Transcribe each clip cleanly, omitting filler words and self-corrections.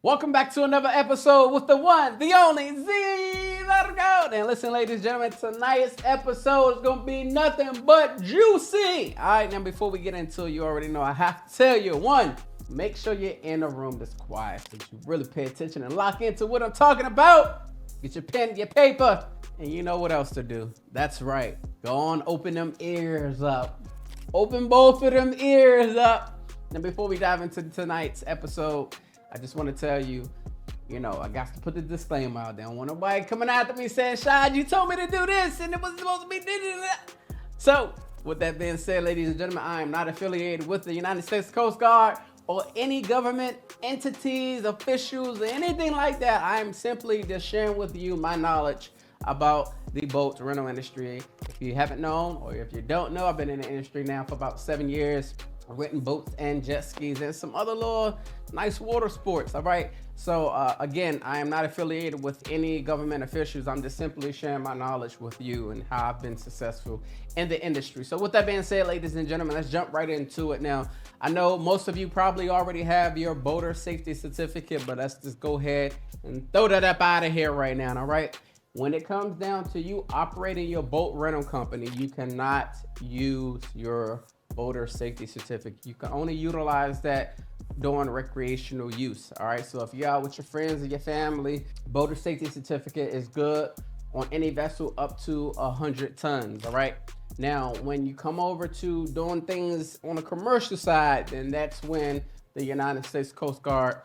Welcome back to another episode with the one, the only Z. Let her go. And listen, ladies and gentlemen, tonight's episode is going to be nothing but juicy. All right, now before we get into it, you already know I have to tell you, one, make sure you're in a room that's quiet so you really pay attention and lock into what I'm talking about. Get your pen, your paper, and you know what else to do. That's right. Go on, open them ears up. Open both of them ears up. Now, before we dive into tonight's episode, I just want to tell you, I got to put the disclaimer out there. I don't want nobody coming after me saying, Shad, you told me to do this and it was supposed to be that. So, with that being said, ladies and gentlemen, I am not affiliated with the United States Coast Guard or any government entities, officials, or anything like that. I am simply just sharing with you my knowledge about the boat rental industry. If you haven't known, or if you don't know, I've been in the industry now for about 7 years. I've rented boats and jet skis and some other little nice water sports, all right? So again, I am not affiliated with any government officials. I'm just simply sharing my knowledge with you and how I've been successful in the industry. So with that being said, ladies and gentlemen, let's jump right into it now. I know most of you probably already have your boater safety certificate, but let's just go ahead and throw that up out of here right now, all right? When it comes down to you operating your boat rental company, you cannot use your boater safety certificate. You can only utilize that during recreational use. All right. So if you're out with your friends or your family, boater safety certificate is good on any vessel up to 100 tons. All right. Now, when you come over to doing things on the commercial side, then that's when the United States Coast Guard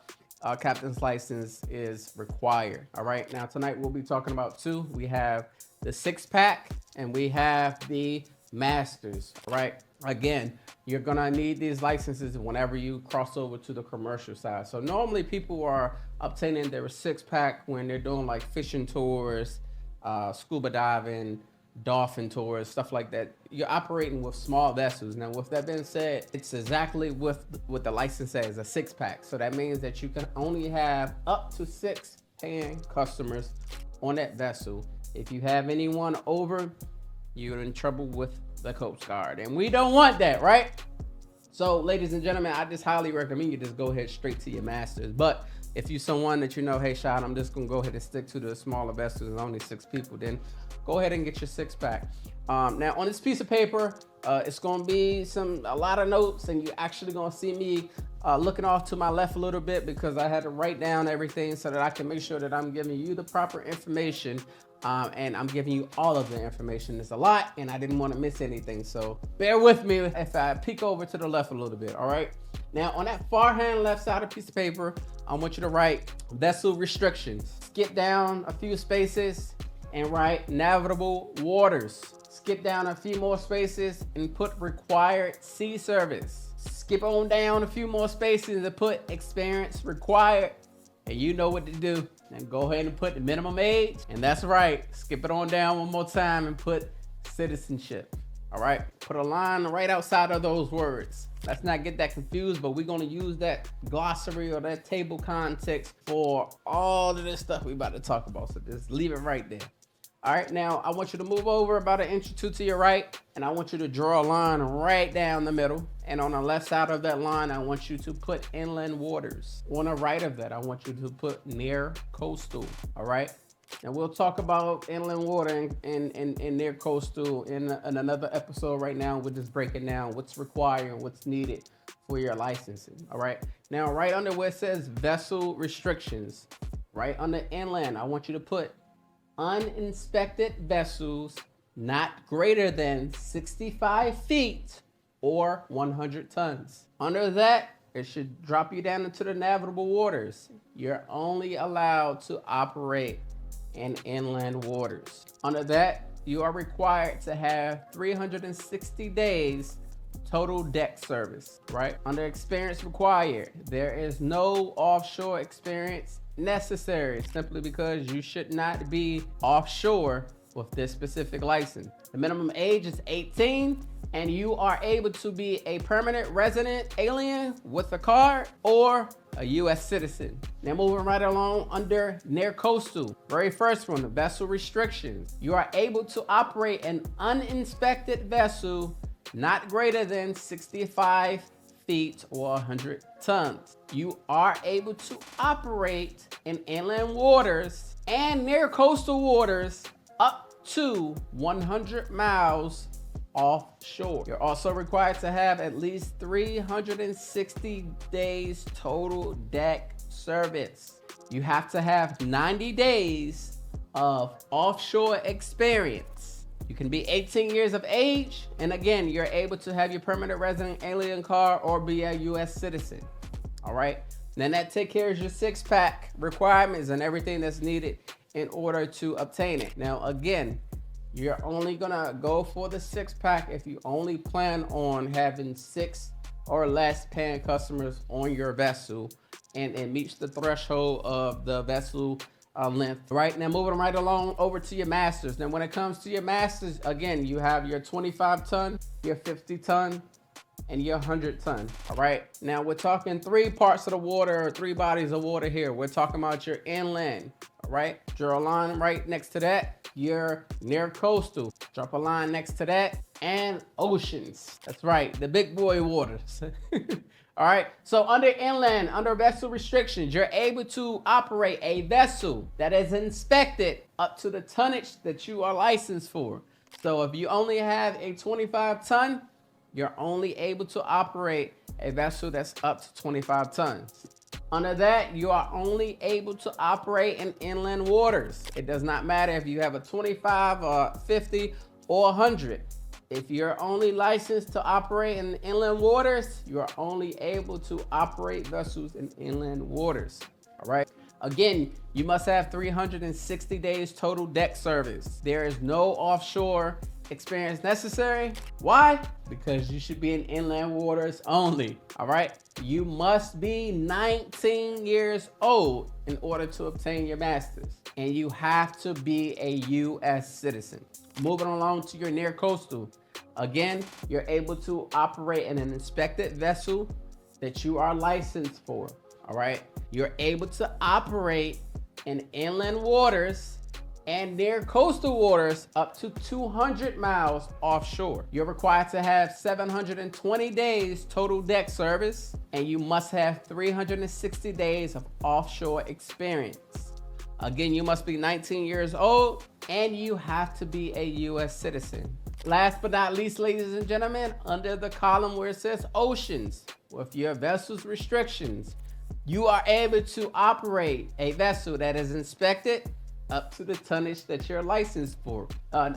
captain's license is required. All right. Now, tonight we'll be talking about two. We have the 6-pack and we have the masters. All right. Again, you're gonna need these licenses whenever you cross over to the commercial side. So normally people are obtaining their 6-pack when they're doing like fishing tours, scuba diving, dolphin tours, stuff like that. You're operating with small vessels. Now, with that being said, it's exactly what the license says, a 6-pack. So that means that you can only have up to 6 paying customers on that vessel. If you have anyone over, you're in trouble with the Coast Guard, and we don't want that, right? So, ladies and gentlemen, I just highly recommend you just go ahead straight to your masters. But if you're someone that hey, Shad, I'm just gonna go ahead and stick to the smaller vessels and only 6 people, then go ahead and get your 6-pack. Now, on this piece of paper, it's gonna be a lot of notes, and you're actually gonna see me looking off to my left a little bit because I had to write down everything so that I can make sure that I'm giving you the proper information. And I'm giving you all of the information. It's a lot, and I didn't want to miss anything. So bear with me if I peek over to the left a little bit, all right? Now, on that far hand left side of the piece of paper, I want you to write vessel restrictions. Skip down a few spaces and write navigable waters. Skip down a few more spaces and put required sea service. Skip on down a few more spaces and put experience required. And you know what to do. And go ahead and put the minimum age. And that's right. Skip it on down one more time and put citizenship. All right. Put a line right outside of those words. Let's not get that confused, but we're going to use that glossary or that table context for all of this stuff we're about to talk about. So just leave it right there. All right. Now, I want you to move over about 1 inch or 2 to your right. And I want you to draw a line right down the middle. And on the left side of that line, I want you to put inland waters. On the right of that, I want you to put near coastal. All right. And we'll talk about inland water and near coastal in another episode. Right now, we're just breaking down what's required and what's needed for your licensing. All right. Now, right under where it says vessel restrictions, right under inland, I want you to put uninspected vessels not greater than 65 feet or 100 tons. Under that, it should drop you down into the navigable waters. You're only allowed to operate in inland waters. Under that, you are required to have 360 days total deck service, right? Under experience required, there is no offshore experience necessary, simply because you should not be offshore with this specific license. The minimum age is 18, and you are able to be a permanent resident alien with a card or a U.S. citizen. Now, moving right along under near coastal, very first one, the vessel restrictions. You are able to operate an uninspected vessel not greater than 65 feet or 100 tons. You are able to operate in inland waters and near coastal waters up to 100 miles offshore. You're also required to have at least 360 days total deck service. You have to have 90 days of offshore experience. You can be 18 years of age, and again, you're able to have your permanent resident alien card or be a US citizen. All right, then that takes care of your 6-pack requirements and everything that's needed in order to obtain it. Now again, you're only gonna go for the 6-pack if you only plan on having 6 or less paying customers on your vessel, and it meets the threshold of the vessel length. Right, now moving right along over to your masters. Now when it comes to your masters, again, you have your 25 ton, your 50 ton, and your 100 ton. All right, now we're talking 3 parts of the water, or 3 bodies of water here. We're talking about your inland. All right, draw a line right next to that. Your near coastal, drop a line next to that, and oceans. That's right, the big boy waters. All right, so under inland, under vessel restrictions, you're able to operate a vessel that is inspected up to the tonnage that you are licensed for. So if you only have a 25 ton, you're only able to operate a vessel that's up to 25 tons. Under that, you are only able to operate in inland waters. It does not matter if you have a 25 or 50 or 100. If you're only licensed to operate in inland waters, you are only able to operate vessels in inland waters. All right. Again, you must have 360 days total deck service. There is no offshore experience necessary. Why? Because you should be in inland waters only. All right. You must be 19 years old in order to obtain your master's, and you have to be a US citizen. Moving along to your near coastal. Again, you're able to operate in an inspected vessel that you are licensed for. All right. You're able to operate in inland waters and near coastal waters up to 200 miles offshore. You're required to have 720 days total deck service, and you must have 360 days of offshore experience. Again, you must be 19 years old, and you have to be a US citizen. Last but not least, ladies and gentlemen, under the column where it says oceans, with your vessel's restrictions, you are able to operate a vessel that is inspected up to the tonnage that you're licensed for.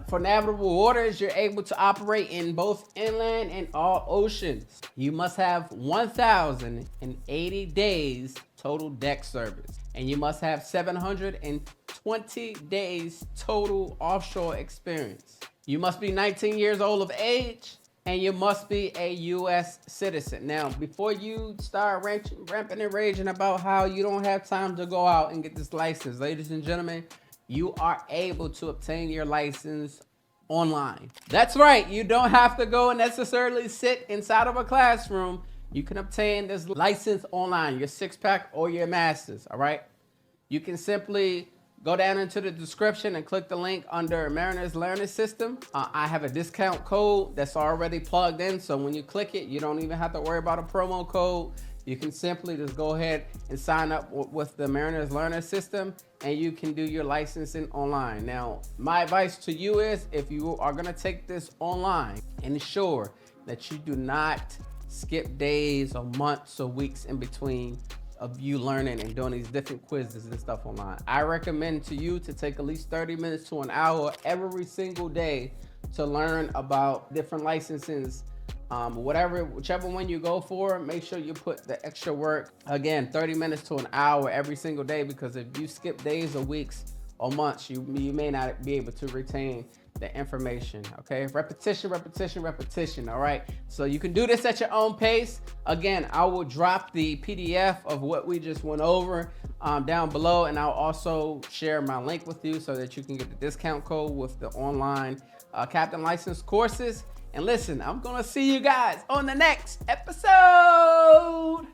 For navigable waters, you're able to operate in both inland and all oceans. You must have 1,080 days total deck service, and you must have 720 days total offshore experience. You must be 19 years old of age, and you must be a US citizen. Now, before you start ramping and raging about how you don't have time to go out and get this license, ladies and gentlemen, you are able to obtain your license online. That's right, you don't have to go and necessarily sit inside of a classroom. You can obtain this license online, your 6-pack or your master's, all right? You can simply go down into the description and click the link under Mariner's Learning System. I have a discount code that's already plugged in, so when you click it, you don't even have to worry about a promo code. You can simply just go ahead and sign up with the Mariner's Learning System, and you can do your licensing online. Now, my advice to you is, if you are gonna take this online, ensure that you do not skip days or months or weeks in between of you learning and doing these different quizzes and stuff online. I recommend to you to take at least 30 minutes to an hour every single day to learn about different licenses. Whichever one you go for, make sure you put the extra work. Again, 30 minutes to an hour every single day, because if you skip days or weeks or months, you may not be able to retain the information. Okay, repetition, repetition, repetition. All right, so you can do this at your own pace. Again, I will drop the PDF of what we just went over down below, and I'll also share my link with you so that you can get the discount code with the online captain license courses. And listen, I'm gonna see you guys on the next episode.